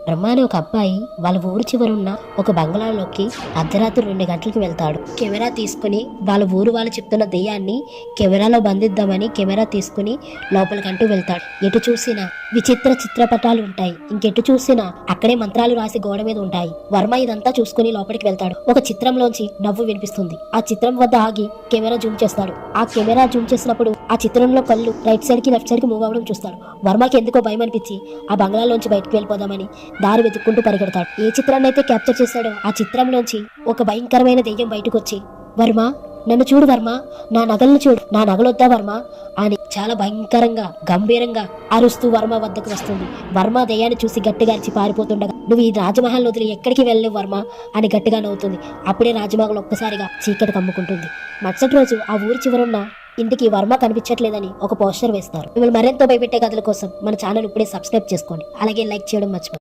బ్రహ్మ అనే ఒక అబ్బాయి వాళ్ళ ఊరు చివరున్న ఒక బంగ్లాలోకి అర్ధరాత్రి 2 గంటలకు వెళ్తాడు. కెమెరా తీసుకుని వాళ్ళ ఊరు వాళ్ళు చెప్తున్న దెయ్యాన్ని కెమెరాలో బంధిద్దామని కెమెరా తీసుకుని లోపలికంటూ వెళ్తాడు. ఎటు చూసినా విచిత్ర చిత్రపటాలు ఉంటాయి. ఇంకెటు చూసినా అక్కడే మంత్రాలు రాసి గోడ మీద ఉంటాయి. వర్మ ఇదంతా చూసుకుని లోపలికి వెళ్తాడు. ఒక చిత్రంలోంచి నవ్వు వినిపిస్తుంది. ఆ చిత్రం వద్ద ఆగి కెమెరా జూమ్ చేస్తాడు. ఆ కెమెరా జూమ్ చేసినప్పుడు ఆ చిత్రంలో కళ్ళు రైట్ సైడ్ కి లెఫ్ట్ సైడ్ కి మూవ్ అవ్వడం చూస్తాడు. వర్మకి ఎందుకో భయం అనిపించి ఆ బంగ్లాలోంచి బయటకు వెళ్ళిపోదామని దారి వెతుక్కుంటూ పరిగెడతాడు. ఏ చిత్రాన్ని అయితే క్యాప్చర్ చేశాడో ఆ చిత్రంలోంచి ఒక భయంకరమైన దెయ్యం బయటకు వచ్చి, వర్మ నన్ను చూడు వర్మ, నా నగలను చూడు, నా నగలొద్దా వర్మ అని చాలా భయంకరంగా గంభీరంగా అరుస్తూ వర్మ వద్దకు వస్తుంది. వర్మ దెయ్యాన్ని చూసి గట్టిగా అరిచి పారిపోతుండగా, నువ్వు ఈ రాజమహల్ వదిలి ఎక్కడికి వెళ్ళలేవు వర్మ అని గట్టిగా నవ్వుతుంది. అప్పుడే రాజమహల్ ఒక్కసారిగా చీకటి కమ్ముకుంటుంది. మరుసటి రోజు ఆ ఊరి చివరున్న ఇంటికి వర్మ కనిపించట్లేదని ఒక పోస్టర్ వేస్తారు. మిమ్మల్ని మరింత భయపెట్టే కథల కోసం మన ఛానల్ ఇప్పుడే సబ్స్క్రైబ్ చేసుకోండి. అలాగే లైక్ చేయడం మర్చిపోండి.